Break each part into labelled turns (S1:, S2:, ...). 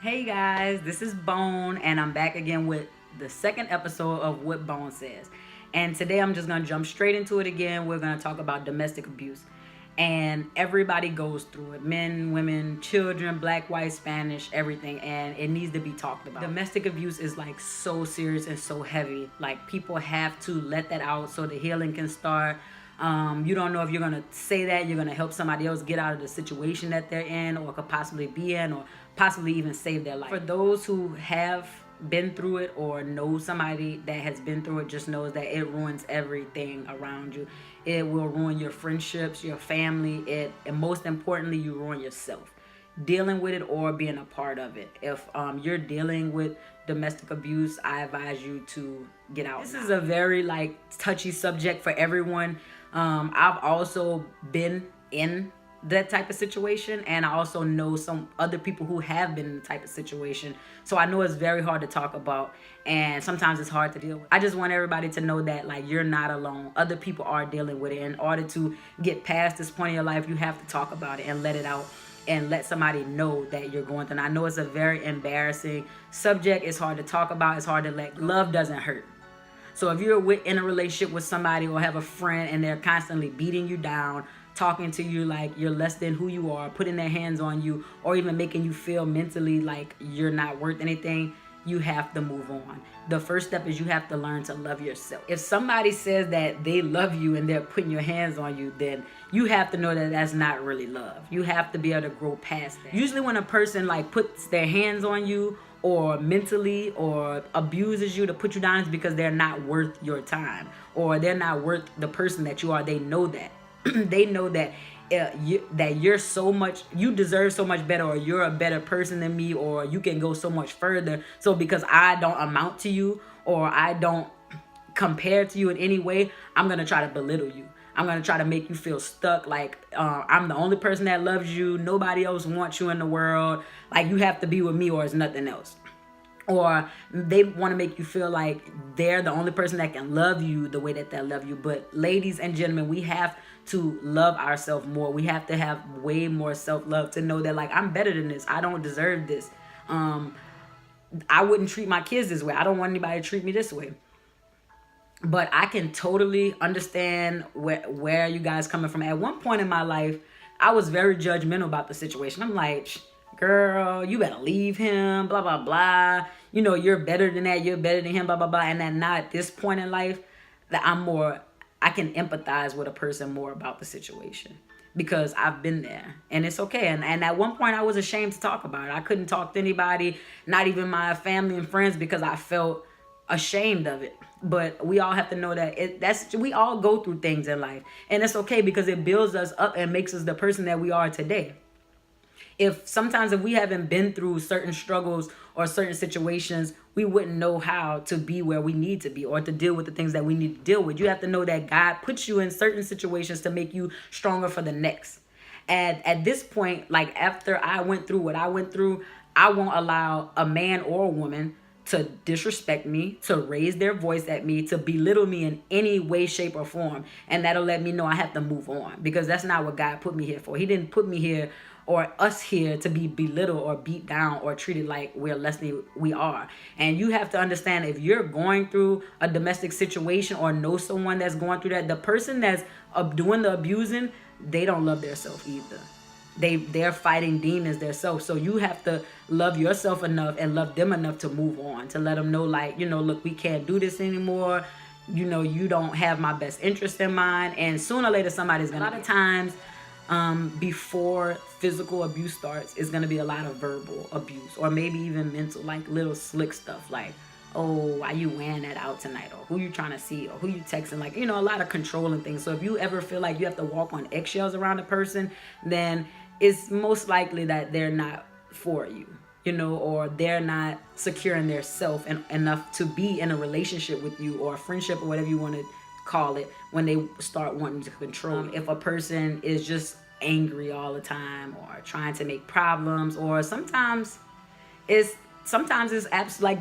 S1: Hey guys, this is Bone, and I'm back again with the second episode of What Bone Says. And today I'm just gonna jump straight into it again. We're gonna talk about domestic abuse. And everybody goes through it, men, women, children, black, white, Spanish, everything. And it needs to be talked about. Domestic abuse is like so serious and so heavy. Like people have to let that out so the healing can start. You don't know if you're gonna say that you're gonna help somebody else get out of the situation that they're in, or could possibly be in, or possibly even save their life. For those who have been through it or know somebody that has been through it, just knows that it ruins everything around you. It will ruin your friendships, your family, and most importantly, you ruin yourself dealing with it or being a part of it. If you're dealing with domestic abuse, I advise you to get out. This is a very touchy subject for everyone. I've also been in that type of situation, and I also know some other people who have been in the type of situation, so I know it's very hard to talk about, and sometimes it's hard to deal with. I just want everybody to know that you're not alone. Other people are dealing with it. In order to get past this point in your life, you have to talk about it and let it out and let somebody know that you're going through. And I know it's a very embarrassing subject. It's hard to talk about. It's hard to let go. Love doesn't hurt. So if you're in a relationship with somebody or have a friend and they're constantly beating you down, talking to you like you're less than who you are, putting their hands on you, or even making you feel mentally like you're not worth anything, you have to move on. The first step is you have to learn to love yourself. If somebody says that they love you and they're putting your hands on you, then you have to know that that's not really love. You have to be able to grow past that. Usually when a person puts their hands on you or mentally or abuses you to put you down, it's because they're not worth your time, or they're not worth the person that you are. They know that. They know that you deserve so much better, or you're a better person than me, or you can go so much further. So because I don't amount to you, or I don't compare to you in any way, I'm gonna try to belittle you. I'm gonna try to make you feel stuck, I'm the only person that loves you, nobody else wants you in the world, you have to be with me or it's nothing else. Or they want to make you feel like they're the only person that can love you the way that they love you. But ladies and gentlemen, we have to love ourselves more. We have to have way more self-love to know that I'm better than this. I don't deserve this. I wouldn't treat my kids this way. I don't want anybody to treat me this way. But I can totally understand where you guys coming from. At one point in my life, I was very judgmental about the situation. I'm like, girl, you better leave him, blah, blah, blah. You're better than that. You're better than him, blah, blah, blah. And then now at this point in life, that I can empathize with a person more about the situation because I've been there, and it's okay. And at one point I was ashamed to talk about it. I couldn't talk to anybody, not even my family and friends, because I felt ashamed of it. But we all have to know that we all go through things in life, and it's okay because it builds us up and makes us the person that we are today. If we haven't been through certain struggles or certain situations, we wouldn't know how to be where we need to be or to deal with the things that we need to deal with. You have to know that God puts you in certain situations to make you stronger for the next. And at this point, after I went through what I went through, I won't allow a man or a woman to disrespect me, to raise their voice at me, to belittle me in any way, shape, or form. And that'll let me know I have to move on, because that's not what God put me here for. He didn't put me here or us here to be belittled or beat down or treated like we're less than we are. And you have to understand, if you're going through a domestic situation or know someone that's going through that, the person that's doing the abusing, they don't love themselves either. They're fighting demons themselves. So you have to love yourself enough and love them enough to move on, to let them know look, we can't do this anymore. You don't have my best interest in mind. And sooner or later somebody's gonna. A lot of times before physical abuse starts, it's going to be a lot of verbal abuse, or maybe even mental, little slick stuff oh, why you wearing that out tonight, or who you trying to see, or who you texting, a lot of controlling things. So if you ever feel like you have to walk on eggshells around a person, then it's most likely that they're not for you, or they're not secure in their self enough to be in a relationship with you, or a friendship, or whatever you want to call it, when they start wanting to control. If a person is just angry all the time, or trying to make problems, or sometimes it's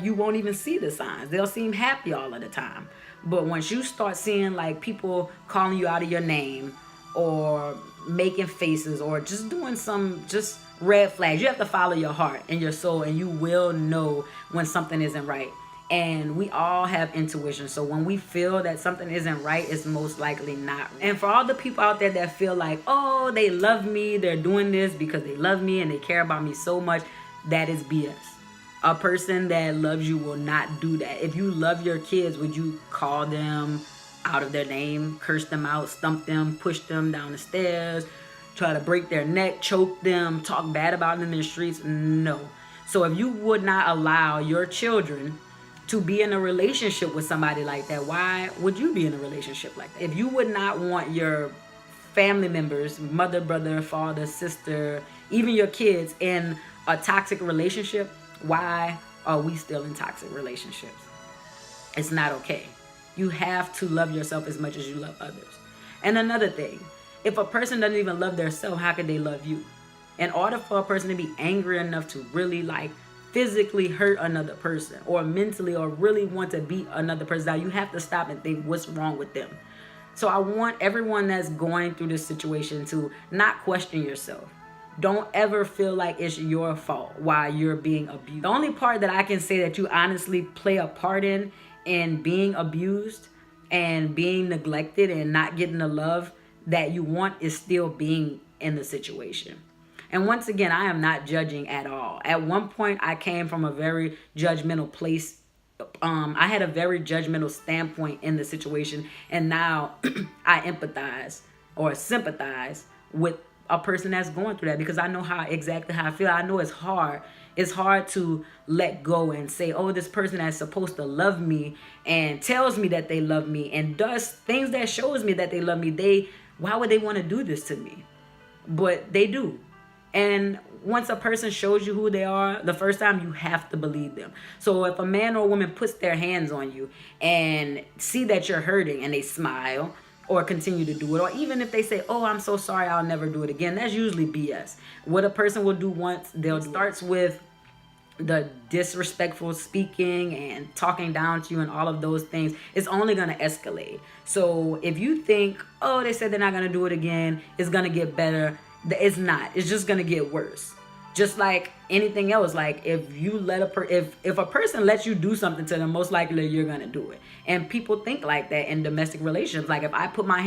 S1: you won't even see the signs. They'll seem happy all of the time. But once you start seeing people calling you out of your name, or making faces or just doing some just red flags. You have to follow your heart and your soul, and you will know when something isn't right. And we all have intuition. So when we feel that something isn't right, it's most likely not. And for all the people out there that feel like, oh, they love me, they're doing this because they love me and they care about me so much, that is BS. A person that loves you will not do that. If you love your kids, would you call them out of their name, curse them out, stump them, push them down the stairs, try to break their neck, choke them, talk bad about them in the streets? No. So if you would not allow your children to be in a relationship with somebody like that, why would you be in a relationship like that? If you would not want your family members, mother, brother, father, sister, even your kids in a toxic relationship, why are we still in toxic relationships? It's not okay. You have to love yourself as much as you love others. And another thing, if a person doesn't even love themselves, how can they love you? In order for a person to be angry enough to really physically hurt another person or mentally or really want to beat another person down, you have to stop and think what's wrong with them. So I want everyone that's going through this situation to not question yourself. Don't ever feel like it's your fault while you're being abused. The only part that I can say that you honestly play a part in being abused and being neglected and not getting the love that you want is still being in the situation. And once again, I am not judging at all. At one point, I came from a very judgmental place. I had a very judgmental standpoint in the situation. And now I empathize or sympathize with a person that's going through that, because I know exactly how I feel. I know it's hard. It's hard to let go and say, oh, this person that's supposed to love me and tells me that they love me and does things that shows me that they love me. Why would they want to do this to me? But they do. And once a person shows you who they are, the first time, you have to believe them. So if a man or a woman puts their hands on you and see that you're hurting and they smile or continue to do it, or even if they say, oh, I'm so sorry, I'll never do it again, that's usually BS. What a person will do once, starts with the disrespectful speaking and talking down to you and all of those things. It's only going to escalate. So if you think, oh, they said they're not going to do it again, it's going to get better, it's not. It's just going to get worse. Just like anything else, like if you let if a person lets you do something to them, most likely you're going to do it. And people think like that in domestic relationships. Like if I put my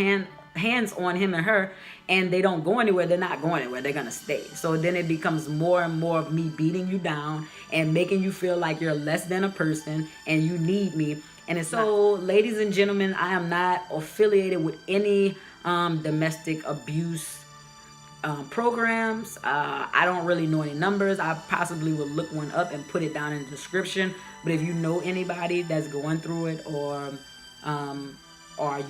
S1: hands on him and her and they don't go anywhere, they're not going anywhere. They're going to stay. So then it becomes more and more of me beating you down and making you feel like you're less than a person and you need me. And it's so, ladies and gentlemen, I am not affiliated with any domestic abuse programs. I don't really know any numbers. I possibly would look one up and put it down in the description. But if you know anybody that's going through it or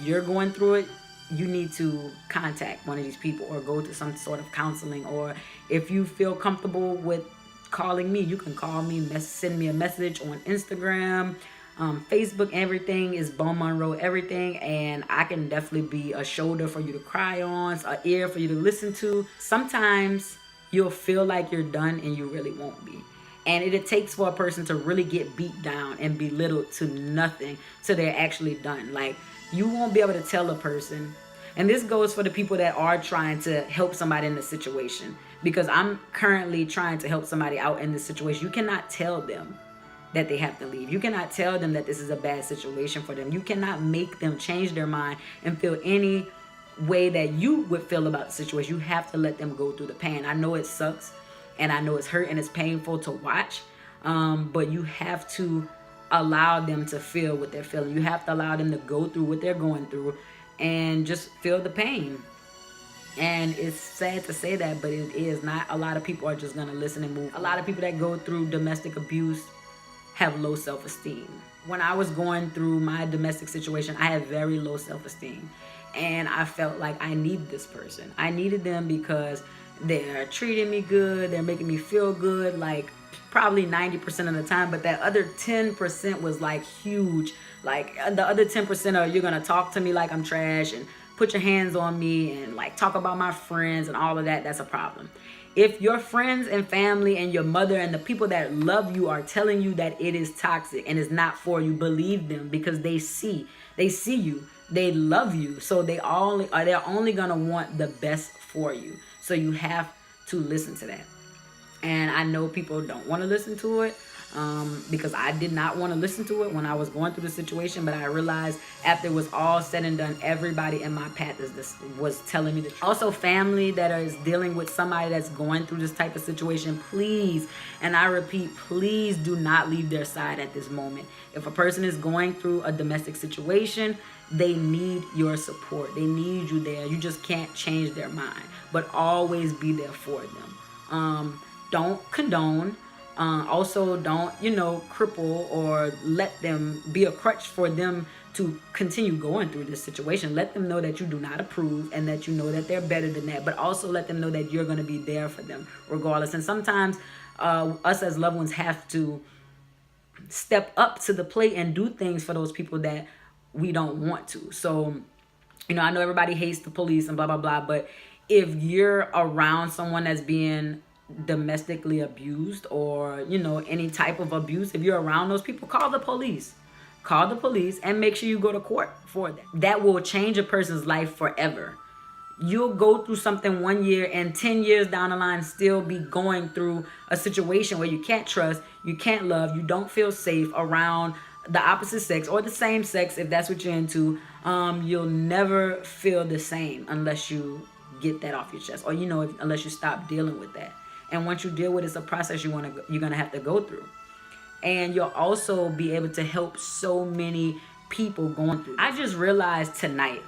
S1: you're going through it, you need to contact one of these people or go to some sort of counseling. Or if you feel comfortable with calling me, you can call me, send me a message on Instagram, Facebook. Everything is Bone Monroe everything, and I can definitely be a shoulder for you to cry on, an ear for you to listen to. Sometimes you'll feel like you're done and you really won't be. And it takes for a person to really get beat down and belittled to nothing so they're actually done. Like, you won't be able to tell a person, and this goes for the people that are trying to help somebody in the situation, because I'm currently trying to help somebody out in this situation. You cannot tell them that they have to leave. You cannot tell them that this is a bad situation for them. You cannot make them change their mind and feel any way that you would feel about the situation. You have to let them go through the pain. I know it sucks, and I know it's hurt and it's painful to watch, but you have to allow them to feel what they're feeling. You have to allow them to go through what they're going through and just feel the pain. And it's sad to say that, but it is. Not a lot of people are just gonna listen and move. A lot of people that go through domestic abuse have low self-esteem. When I was going through my domestic situation, I had very low self-esteem, and I felt like I needed this person. I needed them because they're treating me good, they're making me feel good, like probably 90% of the time, but that other 10% was like huge. Like the other 10% are, you're gonna talk to me like I'm trash and put your hands on me and like talk about my friends and all of that. That's a problem. If your friends and family and your mother and the people that love you are telling you that it is toxic and is not for you, believe them, because they see you. they love you, so they're only gonna want the best for you. So you have to listen to that. And I know people don't want to listen to it, because I did not want to listen to it when I was going through the situation. But I realized after it was all said and done, everybody in my path was telling me the truth. Also, family that is dealing with somebody that's going through this type of situation, please, and I repeat, please do not leave their side at this moment. If a person is going through a domestic situation, they need your support. They need you there. You just can't change their mind, but always be there for them. Don't condone. Also, don't, cripple or let them be a crutch for them to continue going through this situation. Let them know that you do not approve and that you know that they're better than that. But also let them know that you're going to be there for them regardless. And sometimes us as loved ones have to step up to the plate and do things for those people that we don't want to. So, I know everybody hates the police and blah, blah, blah. But if you're around someone that's being domestically abused or any type of abuse, if you're around those people, call the police and make sure you go to court for that will change a person's life forever. You'll go through something 1 year and 10 years down the line still be going through a situation where you can't trust, you can't love, you don't feel safe around the opposite sex or the same sex if that's what you're into. You'll never feel the same unless you get that off your chest, or unless you stop dealing with that. And once you deal with it, it's a process you're gonna have to go through. And you'll also be able to help so many people going through. I just realized tonight,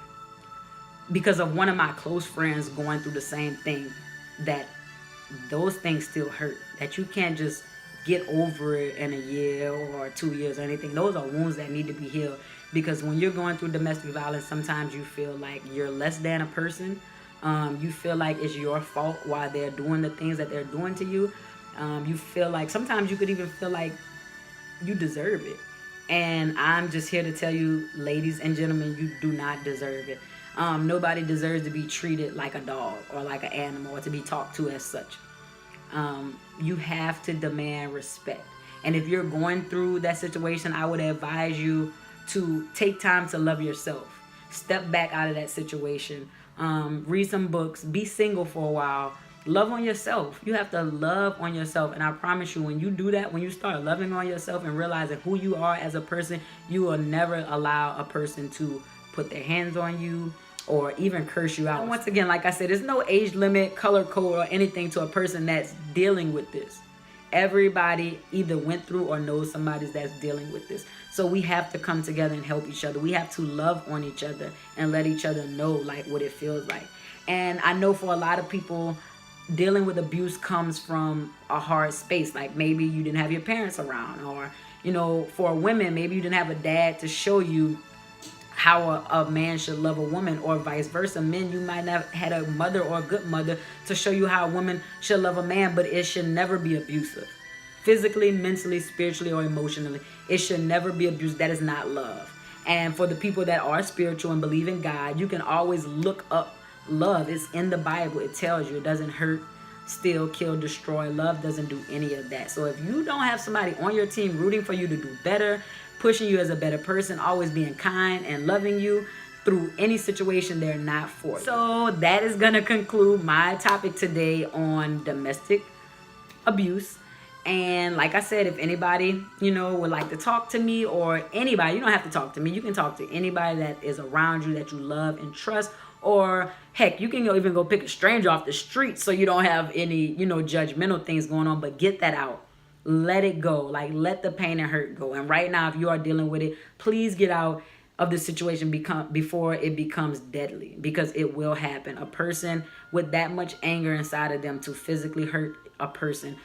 S1: because of one of my close friends going through the same thing, that those things still hurt. That you can't just get over it in a year or 2 years or anything. Those are wounds that need to be healed. Because when you're going through domestic violence, sometimes you feel like you're less than a person. You feel like it's your fault why they're doing the things that they're doing to you. You feel like, sometimes you could even feel like you deserve it. And I'm just here to tell you, ladies and gentlemen, you do not deserve it. Nobody deserves to be treated like a dog or like an animal or to be talked to as such. You have to demand respect. And if you're going through that situation, I would advise you to take time to love yourself. Step back out of that situation. Read some books. Be single for a while. Love on yourself. You have to love on yourself. And I promise you, when you do that, when you start loving on yourself and realizing who you are as a person, you will never allow a person to put their hands on you or even curse you out. And once again, like I said, there's no age limit, color code, or anything to a person that's dealing with this. Everybody either went through or knows somebody that's dealing with this. So we have to come together and help each other. We have to love on each other and let each other know like what it feels like. And I know for a lot of people, dealing with abuse comes from a hard space. Like maybe you didn't have your parents around, or, for women, maybe you didn't have a dad to show you how a man should love a woman, or vice versa. Men, you might not have had a mother or a good mother to show you how a woman should love a man, but it should never be abusive. Physically, mentally, spiritually, or emotionally. It should never be abused. That is not love. And for the people that are spiritual and believe in God, you can always look up love. It's in the Bible. It tells you it doesn't hurt, steal, kill, destroy. Love doesn't do any of that. So if you don't have somebody on your team rooting for you to do better, pushing you as a better person, always being kind and loving you through any situation, they're not for you. So that is going to conclude my topic today on domestic abuse. And like I said, if anybody, would like to talk to me, or anybody, you don't have to talk to me. You can talk to anybody that is around you that you love and trust. Or heck, you can even go pick a stranger off the street so you don't have any, judgmental things going on. But get that out. Let it go. Like, let the pain and hurt go. And right now, if you are dealing with it, please get out of the situation before it becomes deadly, because it will happen. A person with that much anger inside of them to physically hurt a person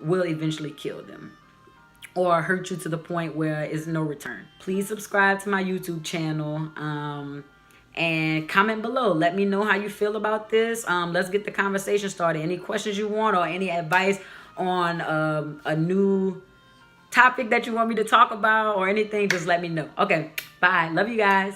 S1: will eventually kill them or hurt you to the point where it's no return. Please subscribe to my YouTube channel. And comment below. Let me know how you feel about this. Let's get the conversation started. Any questions you want, or any advice on a new topic that you want me to talk about, or anything, just let me know. Okay, bye. Love you guys.